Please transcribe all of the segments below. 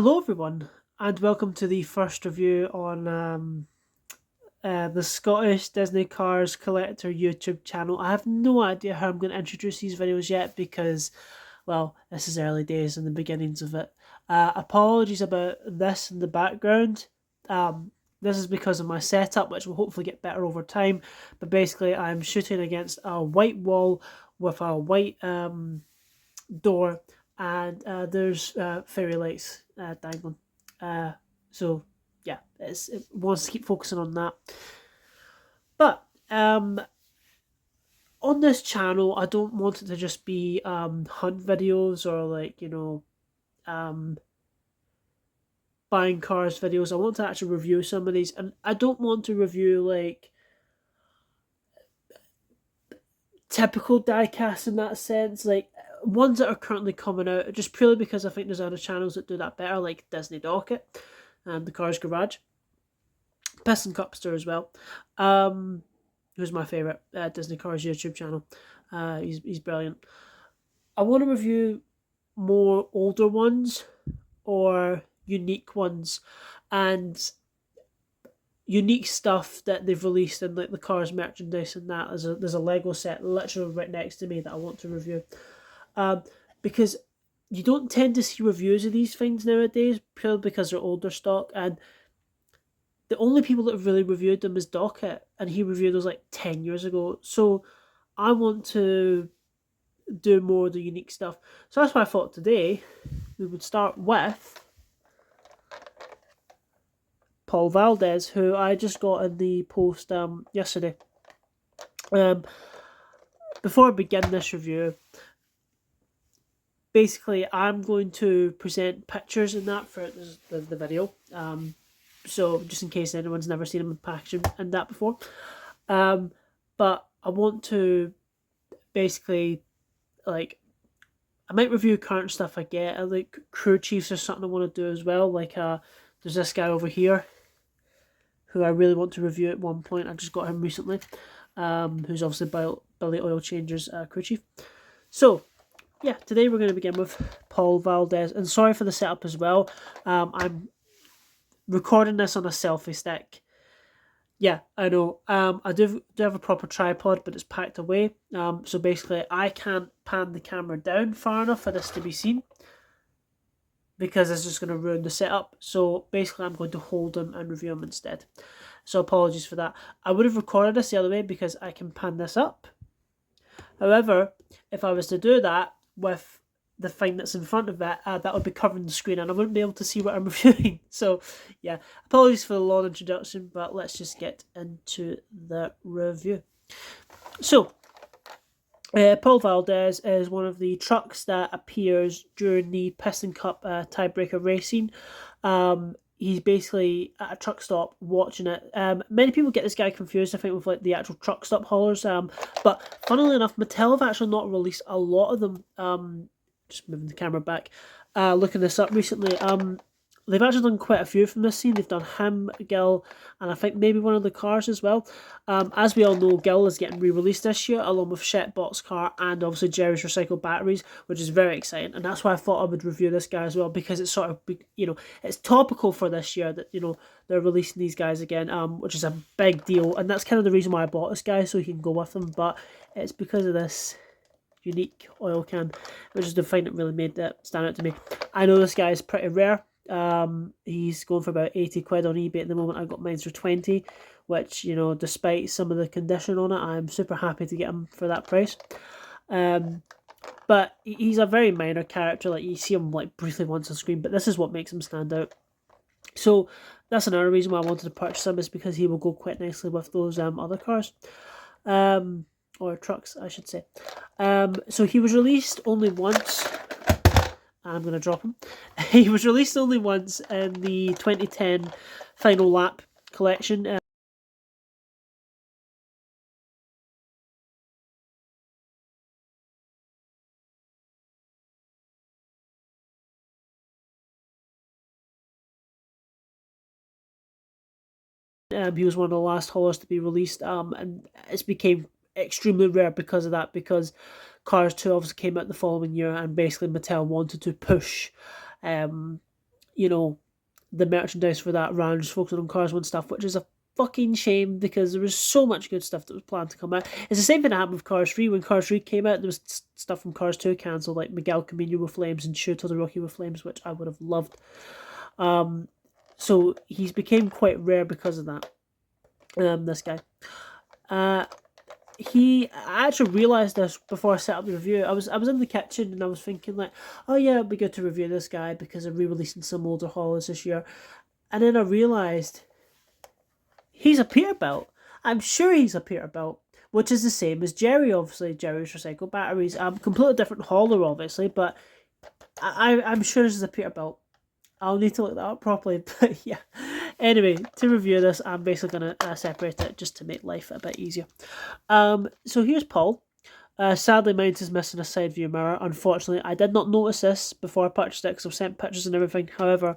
Hello, everyone, and welcome to the first review on the Scottish Disney Cars Collector YouTube channel. I have no idea how I'm going to introduce these videos yet because, well, this is early days and the beginnings of it. Apologies about this in the background. This is because of my setup, which will hopefully get better over time. But basically, I'm shooting against a white wall with a white door, and there's fairy lights dangling. So yeah, it wants to keep focusing on that. But on this channel, I don't want it to just be hunt videos or buying cars videos. I want to actually review some of these, and I don't want to review like typical diecast in that sense, like ones that are currently coming out, just purely because I think there's other channels that do that better, like Disney Docket and the Cars Garage, Piston Cupster as well. Who's my favorite Disney Cars YouTube channel? He's brilliant. I want to review more older ones or unique ones, and unique stuff that they've released in like the Cars merchandise and that. There's a Lego set literally right next to me that I want to review, because you don't tend to see reviews of these things nowadays purely because they're older stock, and the only people that have really reviewed them is Docket, and he reviewed those like 10 years ago. So I want to do more of the unique stuff. So that's why I thought today we would start with Paul Valdez, who I just got in the post yesterday. Before I begin this review, basically I'm going to present pictures in that for the video. So just in case anyone's never seen him in packaging and that before. But I want to basically, like, I might review current stuff I get. I like crew chiefs or something I want to do as well. Like there's this guy over here who I really want to review at one point. I just got him recently. Who's obviously Billy Oil Changer's crew chief. So yeah, today we're going to begin with Paul Valdez. And sorry for the setup as well. I'm recording this on a selfie stick. Yeah, I know. I do have a proper tripod, but it's packed away. So basically, I can't pan the camera down far enough for this to be seen, because it's just going to ruin the setup. So basically, I'm going to hold them and review them instead. So apologies for that. I would have recorded this the other way because I can pan this up. However, if I was to do that with the thing that's in front of it, that would be covering the screen and I wouldn't be able to see what I'm reviewing. So yeah, apologies for the long introduction, but let's just get into the review. So Paul Valdez is one of the trucks that appears during the Piston Cup tiebreaker racing. He's basically at a truck stop watching it. Many people get this guy confused, I think, with like the actual truck stop haulers. But funnily enough, Mattel have actually not released a lot of them. Just moving the camera back. Looking this up recently. They've actually done quite a few from this scene. They've done him, Gil, and I think maybe one of the cars as well. As we all know, Gil is getting re-released this year, along with Shet Boxcar and obviously Jerry's Recycled Batteries, which is very exciting. And that's why I thought I would review this guy as well, because it's sort of, it's topical for this year that, they're releasing these guys again, which is a big deal. And that's kind of the reason why I bought this guy, so he can go with them. But it's because of this unique oil can, which is the thing that really made that stand out to me. I know this guy is pretty rare. He's going for about 80 quid on eBay at the moment. I got mine for 20, which, despite some of the condition on it, I'm super happy to get him for that price. But he's a very minor character. Like, you see him like briefly once on screen, but this is what makes him stand out. So that's another reason why I wanted to purchase him, is because he will go quite nicely with those other cars. Or trucks, I should say. So he was released only once. I'm going to drop him. He was released only once in the 2010 Final Lap collection. He was one of the last haulers to be released, and it became extremely rare because of that, because Cars 2 obviously came out the following year, and basically Mattel wanted to push you know, the merchandise for that round, just focusing on Cars 1 stuff, which is a fucking shame because there was so much good stuff that was planned to come out. It's the same thing that happened with Cars 3. When Cars 3 came out, there was stuff from Cars 2 cancelled, like Miguel Camino with Flames and Shoot the Rocky with Flames, which I would have loved. So he's became quite rare because of that. This guy. I actually realised this before I set up the review. I was in the kitchen and I was thinking like, oh yeah, it'd be good to review this guy because I'm re-releasing some older haulers this year. And then I realised he's a Peterbilt. I'm sure he's a Peterbilt, which is the same as Jerry, obviously. Jerry's recycled batteries. Completely different hauler, obviously, but I'm sure this is a Peterbilt. I'll need to look that up properly, but yeah. Anyway, to review this, I'm basically going to separate it just to make life a bit easier. So here's Paul. Sadly, mine is missing a side view mirror. Unfortunately, I did not notice this before I purchased it because I've sent pictures and everything. However,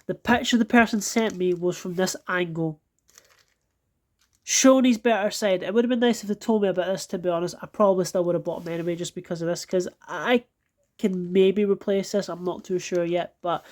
the picture the person sent me was from this angle, showing his better side. It would have been nice if they told me about this, to be honest. I probably still would have bought them anyway just because of this, because I can maybe replace this. I'm not too sure yet, but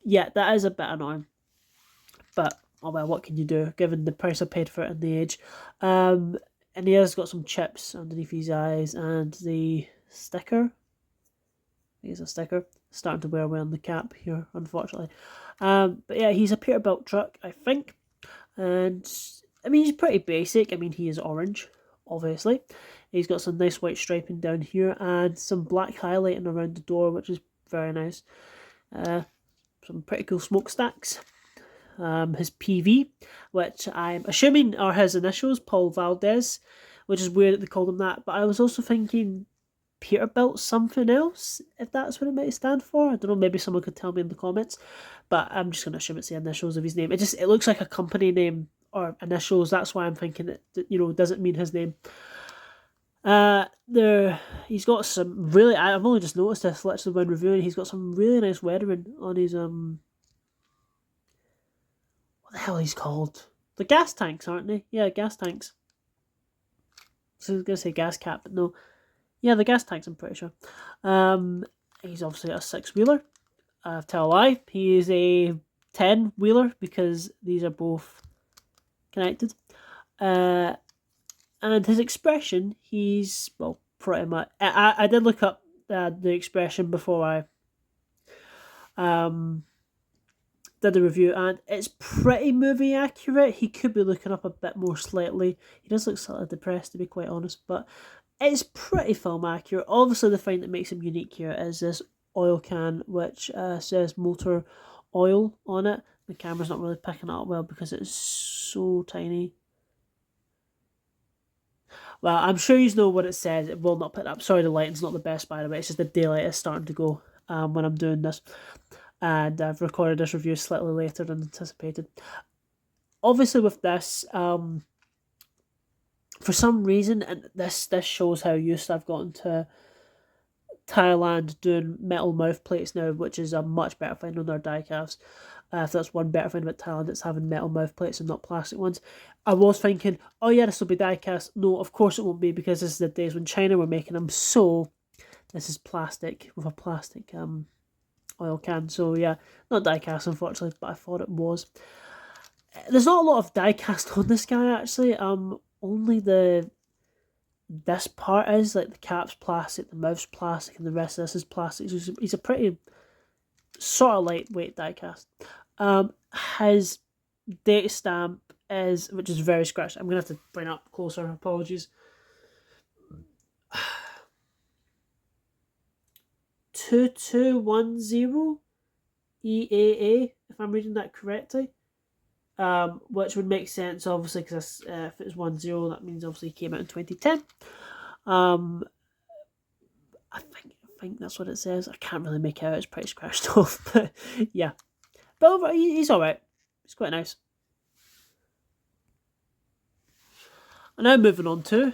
yeah, that is a bit annoying. But, oh well, what can you do, given the price I paid for it and the age. And he has got some chips underneath his eyes, and the sticker. I think it's a sticker. Starting to wear away on the cap here, unfortunately. But yeah, he's a Peterbilt truck, I think. And, I mean, he's pretty basic. I mean, he is orange, obviously. He's got some nice white striping down here, and some black highlighting around the door, which is very nice. Some pretty cool smokestacks. His PV, which I'm assuming are his initials, Paul Valdez, which is weird that they called him that. But I was also thinking Peterbilt something else, if that's what it might stand for. I don't know, maybe someone could tell me in the comments. But I'm just going to assume it's the initials of his name. It looks like a company name or initials. That's why I'm thinking it, doesn't mean his name. He's got some really, I've only just noticed this literally when reviewing, he's got some really nice weathering on his, what the hell are these called? The gas tanks, aren't they? Yeah, gas tanks. So I was going to say gas cap, but no. Yeah, the gas tanks, I'm pretty sure. He's obviously a 6-wheeler. Tell a lie, he is a 10-wheeler because these are both connected. And his expression, he's, well, pretty much... I did look up the expression before I did the review, and it's pretty movie accurate. He could be looking up a bit more slightly. He does look slightly depressed, to be quite honest, but it's pretty film accurate. Obviously, the thing that makes him unique here is this oil can, which says motor oil on it. The camera's not really picking it up well because it's so tiny. Well, I'm sure you know what it says. It will not pick up. Sorry, the lighting's not the best, by the way. It's just the daylight is starting to go when I'm doing this. And I've recorded this review slightly later than anticipated. Obviously, with this, for some reason, and this shows how used I've gotten to Thailand doing metal mouth plates now, which is a much better thing on their diecast. If that's one better thing about Thailand, it's having metal mouth plates and not plastic ones. I was thinking, oh yeah, this will be diecast. No, of course it won't be, because this is the days when China were making them. So this is plastic with a plastic oil can. So yeah, not diecast unfortunately, but I thought it was. There's not a lot of diecast on this guy actually. Only this part is, like the cap's plastic, the mouth's plastic, and the rest of this is plastic. So he's a pretty sort of lightweight diecast. His date stamp is, which is very scratched. I'm gonna have to bring it up closer. Apologies. 2210 EAA, if I'm reading that correctly. Which would make sense, obviously, because if it's 10, that means obviously it came out in 2010. I think that's what it says. I can't really make it out. It's pretty scratched off, but yeah. But overall, he's all right. He's quite nice. And now moving on to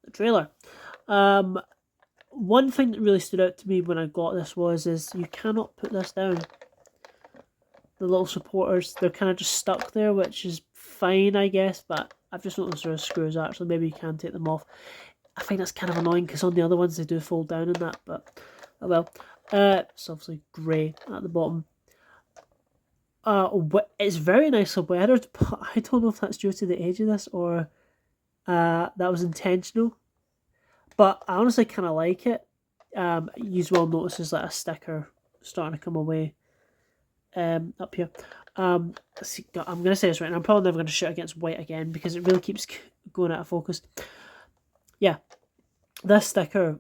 the trailer. One thing that really stood out to me when I got this is you cannot put this down. The little supporters, they're kind of just stuck there, which is fine, I guess, but I've just noticed there are screws actually. Maybe you can take them off. I think that's kind of annoying because on the other ones they do fold down and that, but Oh well. It's obviously grey at the bottom. It's very nicely weathered, but I don't know if that's due to the age of this or that was intentional. But I honestly kind of like it. You will notice there's like a sticker starting to come away up here. See, I'm gonna say this right now. I'm probably never gonna shoot against white again because it really keeps going out of focus. Yeah, this sticker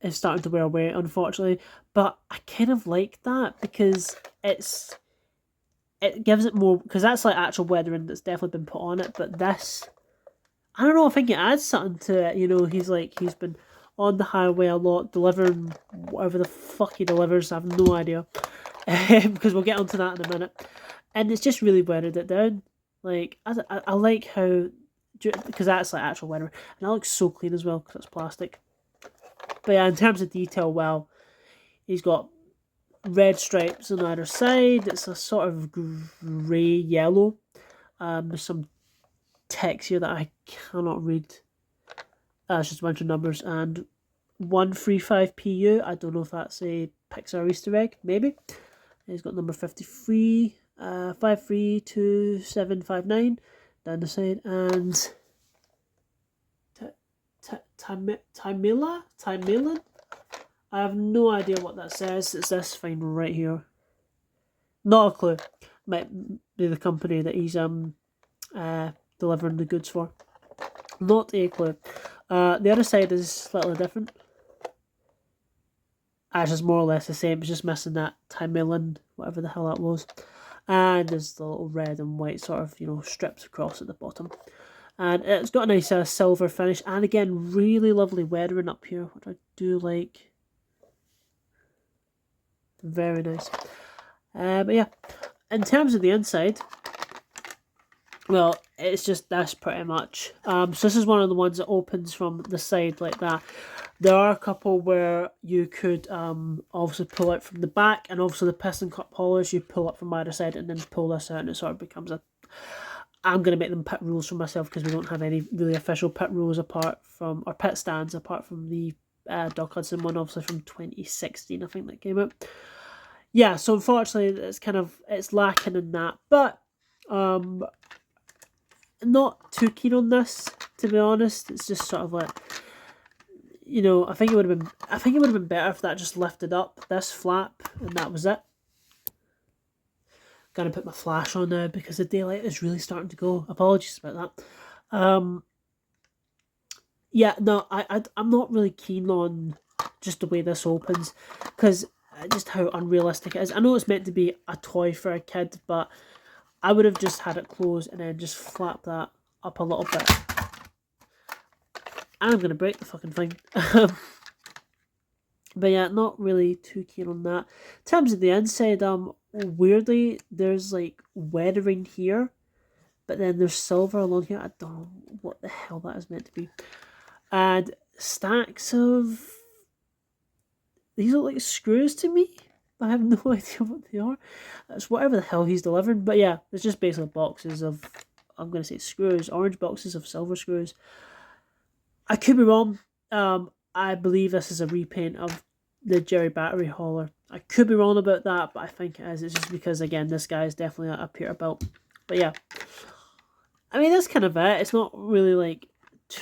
is starting to wear away, unfortunately. But I kind of like that because it gives it more, because that's like actual weathering that's definitely been put on it. But this, I don't know. I think it adds something to it. You know, he's been on the highway a lot, delivering whatever the fuck he delivers. I have no idea, because we'll get onto that in a minute. And it's just really weathered it down. Like I like how, because that's like actual weathering, and that looks so clean as well because it's plastic. But yeah, in terms of detail, well, he's got red stripes on either side. It's a sort of grey yellow. There's some text here that I cannot read. It's just a bunch of numbers and 135PU. I don't know if that's a Pixar Easter egg. Maybe. He's got number 53, 532759 down the side, and Timilan. I have no idea what that says. It's this thing right here. Not a clue. Might be the company that he's delivering the goods for. Not a clue. The other side is slightly different. It's just more or less the same. It's just missing that Timilan, whatever the hell that was. And there's the little red and white sort of, strips across at the bottom. And it's got a nice silver finish. And again, really lovely weathering up here, which I do like. Very nice. But yeah, in terms of the inside, well, it's just this pretty much. So this is one of the ones that opens from the side like that. There are a couple where you could obviously pull out from the back, and obviously the piston cup holders you pull up from either side and then pull this out, and it sort of becomes a. I'm going to make them pit rules for myself because we don't have any really official pit rules apart from, or pit stands apart from the Doc Hudson one, obviously from 2016, I think that came out. Yeah, so unfortunately it's lacking in that, but not too keen on this, to be honest. It's just sort of like, I think it would have been better if that just lifted up this flap and that was it. Gonna put my flash on now because the daylight is really starting to go. Apologies about that. Yeah, no, I'm not really keen on just the way this opens, because just how unrealistic it is. I know it's meant to be a toy for a kid, but I would have just had it closed and then just flap that up a little bit. And I'm going to break the fucking thing. But yeah, not really too keen on that. In terms of the inside, weirdly, there's like weathering here, but then there's silver along here. I don't know what the hell that is meant to be. And stacks of... These look like screws to me. I have no idea what they are. It's whatever the hell he's delivering. But yeah, it's just basically boxes of, I'm going to say screws, orange boxes of silver screws. I could be wrong. I believe this is a repaint of the Jerry battery hauler. I could be wrong about that, but I think it is. It's just because, again, this guy is definitely a Peterbilt. But yeah. I mean, that's kind of it. It's not really like,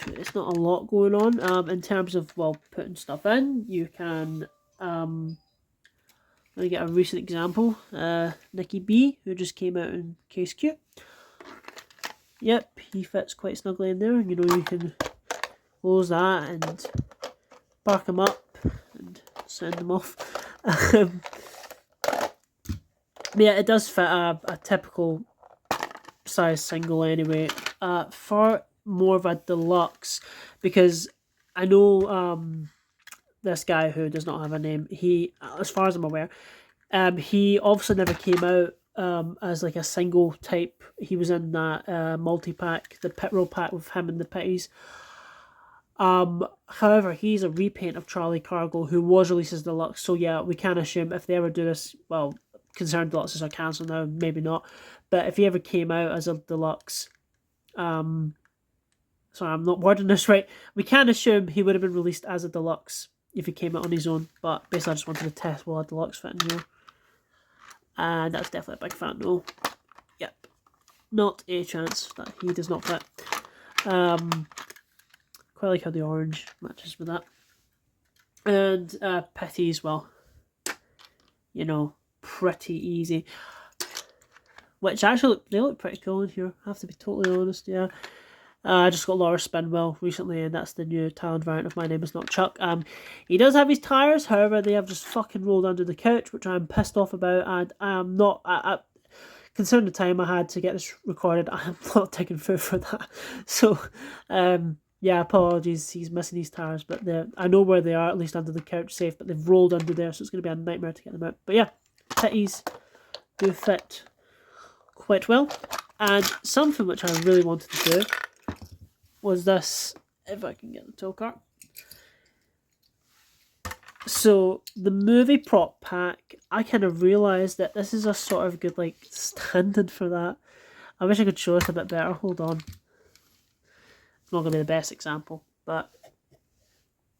it's not a lot going on. In terms of, well, putting stuff in, you can, let me get a recent example. Nicky B, who just came out in Case Q. Yep, he fits quite snugly in there. You can close that and park him up and send him off. Yeah, it does fit a typical size single anyway. For more of a deluxe, because I know this guy who does not have a name, he, as far as I'm aware, he obviously never came out as like a single type. He was in that multi-pack, the pit roll pack with him and the pitties. However, he's a repaint of Charlie Cargo, who was released as deluxe. So yeah, we can assume if they ever do this, well, concerned deluxes are cancelled now, maybe not. But if he ever came out as a deluxe, sorry, I'm not wording this right. We can assume he would have been released as a deluxe if he came out on his own. But basically, I just wanted to test will a deluxe fit in here. And that's definitely a big fat no. Yep. Not a chance that he does not fit. Quite like how the orange matches with that. And Petty as well. You know, pretty easy. Which actually, they look pretty cool in here, I have to be totally honest, yeah. I just got Laura Spinwell recently, and that's the new Talon variant of My Name Is Not Chuck. He does have his tyres, however, they have just fucking rolled under the couch, which I'm pissed off about, and I am not... considering the time I had to get this recorded, I am not taking food for that. So, yeah, apologies, he's missing his tyres, but I know where they are, at least under the couch safe, but they've rolled under there, so it's going to be a nightmare to get them out. But yeah, Pitties do fit quite well. And something which I really wanted to do was this, if I can get the tool cart. So the movie prop pack, I kind of realised that this is a sort of good like stand-in for that. I wish I could show it a bit better. Hold on. It's not going to be the best example, but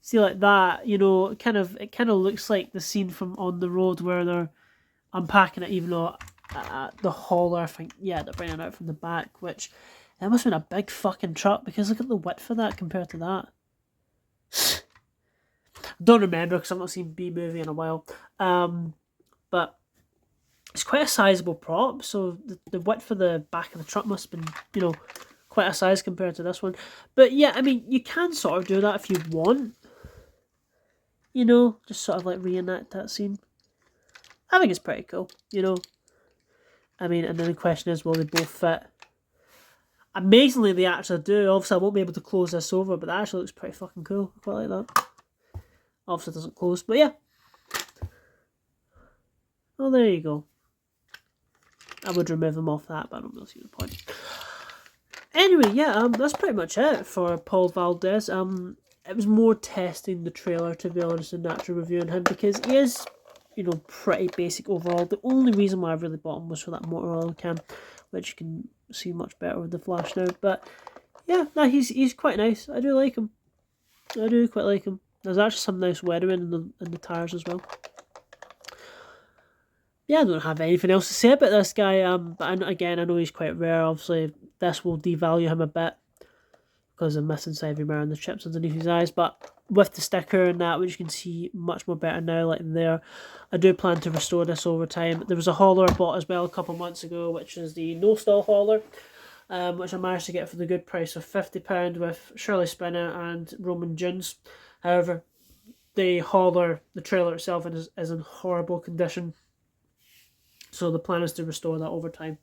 see like that, you know, it kind of looks like the scene from On the Road where they're unpacking it, even though the hauler, I think, yeah, they're bringing it out from the back, which that must have been a big fucking truck because look at the width of that compared to that. Don't remember because I've not seen B movie in a while, but it's quite a sizable prop, so the width for the back of the truck must have been, you know, quite a size compared to this one. But yeah, I mean, you can sort of do that if you want, you know, just sort of like reenact that scene. I think it's pretty cool, you know. I mean, and then the question is, will they both fit? Amazingly, they actually do. Obviously, I won't be able to close this over, but that actually looks pretty fucking cool. I quite like that. Obviously, it doesn't close, but yeah. Oh, there you go. I would remove them off that, but I don't really see the point. Anyway, yeah, that's pretty much it for Paul Valdez. It was more testing the trailer, to be honest, than actually reviewing him, because he is, you know, pretty basic overall. The only reason why I really bought him was for that motor oil can, which you can see much better with the flash now. But yeah, no, he's quite nice. I do like him. I do quite like him. There's actually some nice weathering in the tyres as well. Yeah, I don't have anything else to say about this guy. But again, I know he's quite rare. Obviously, this will devalue him a bit because I'm missing Savvy Mirror and the chips underneath his eyes. But with the sticker and that, which you can see much more better now, like there, I do plan to restore this over time. There was a hauler I bought as well a couple months ago, which is the No Stall hauler, which I managed to get for the good price of £50 with Shirley Spinner and Roman Jones. However, the hauler, the trailer itself, is in horrible condition. So the plan is to restore that over time.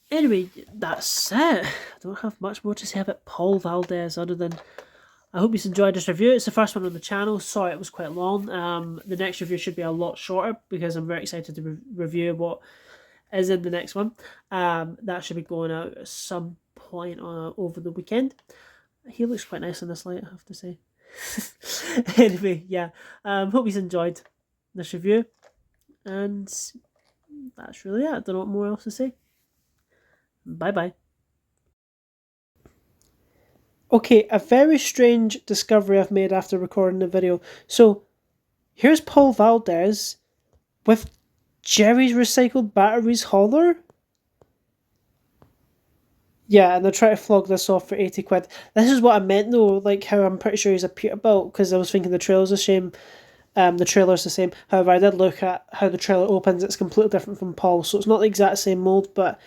Anyway, that's it. I don't have much more to say about Paul Valdez other than I hope you enjoyed this review. It's the first one on the channel. Sorry it was quite long. The next review should be a lot shorter because I'm very excited to review what is in the next one. That should be going out at some point over the weekend. He looks quite nice in this light, I have to say. Anyway, yeah. Hope you enjoyed this review. And that's really it. I don't know what more else to say. Bye-bye. Okay, a very strange discovery I've made after recording the video. So, here's Paul Valdez with Jerry's Recycled Batteries hauler. Yeah, and they're trying to flog this off for 80 quid. This is what I meant though, like how I'm pretty sure he's a Peterbilt, because I was thinking the trailer's the same. The trailer's the same. However, I did look at how the trailer opens. It's completely different from Paul, so it's not the exact same mold, but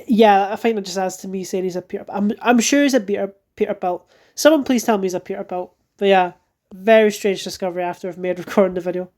yeah, I think that just adds to me saying he's a Peterbilt. I'm sure he's a Peterbilt. Someone please tell me he's a Peterbilt. But yeah, very strange discovery after I've made recording the video.